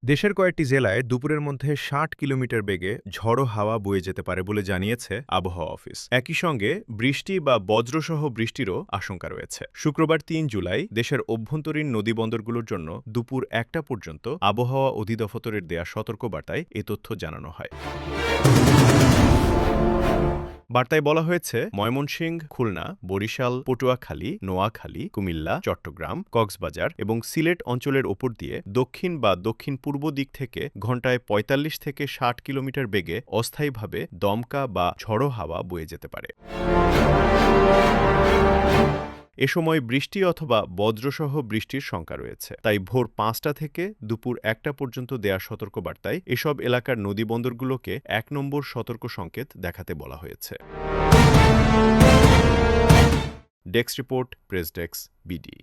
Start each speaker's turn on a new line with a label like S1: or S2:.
S1: দেশের কয়েকটি জেলায় দুপুরের মধ্যে ৬০ কিলোমিটার বেগে ঝড়ো হাওয়া বয়ে যেতে পারে বলে জানিয়েছে আবহাওয়া অফিস। একই সঙ্গে বৃষ্টি বা বজ্রসহ বৃষ্টিরও আশঙ্কা রয়েছে। শুক্রবার ৩ জুলাই দেশের অভ্যন্তরীণ নদীবন্দরগুলোর জন্য দুপুর ১টা পর্যন্ত আবহাওয়া অধিদপ্তরের দেয়া সতর্কবার্তায় এ তথ্য জানানো হয়। বার্তায় বলা হয়েছে, ময়মনসিংহ, খুলনা, বরিশাল, পটুয়াখালী, নোয়াখালী, কুমিল্লা, চট্টগ্রাম, কক্সবাজার এবং সিলেট অঞ্চলের ওপর দিয়ে দক্ষিণ বা দক্ষিণ-পূর্ব দিক থেকে ঘণ্টায় ৪৫ থেকে ৬০ কিলোমিটার বেগে অস্থায়ীভাবে দমকা বা ঝড়ো হাওয়া বয়ে যেতে পারে। এ সময় বৃষ্টি অথবা বজ্রসহ বৃষ্টির শঙ্কা রয়েছে। তাই ভোর ৫টা থেকে দুপুর ১টা পর্যন্ত দেয়া সতর্কবার্তায় এসব এলাকার নদীবন্দরগুলোকে ১ নম্বর সতর্ক সংকেত দেখাতে বলা হয়েছে। Desk report, press desk, BD.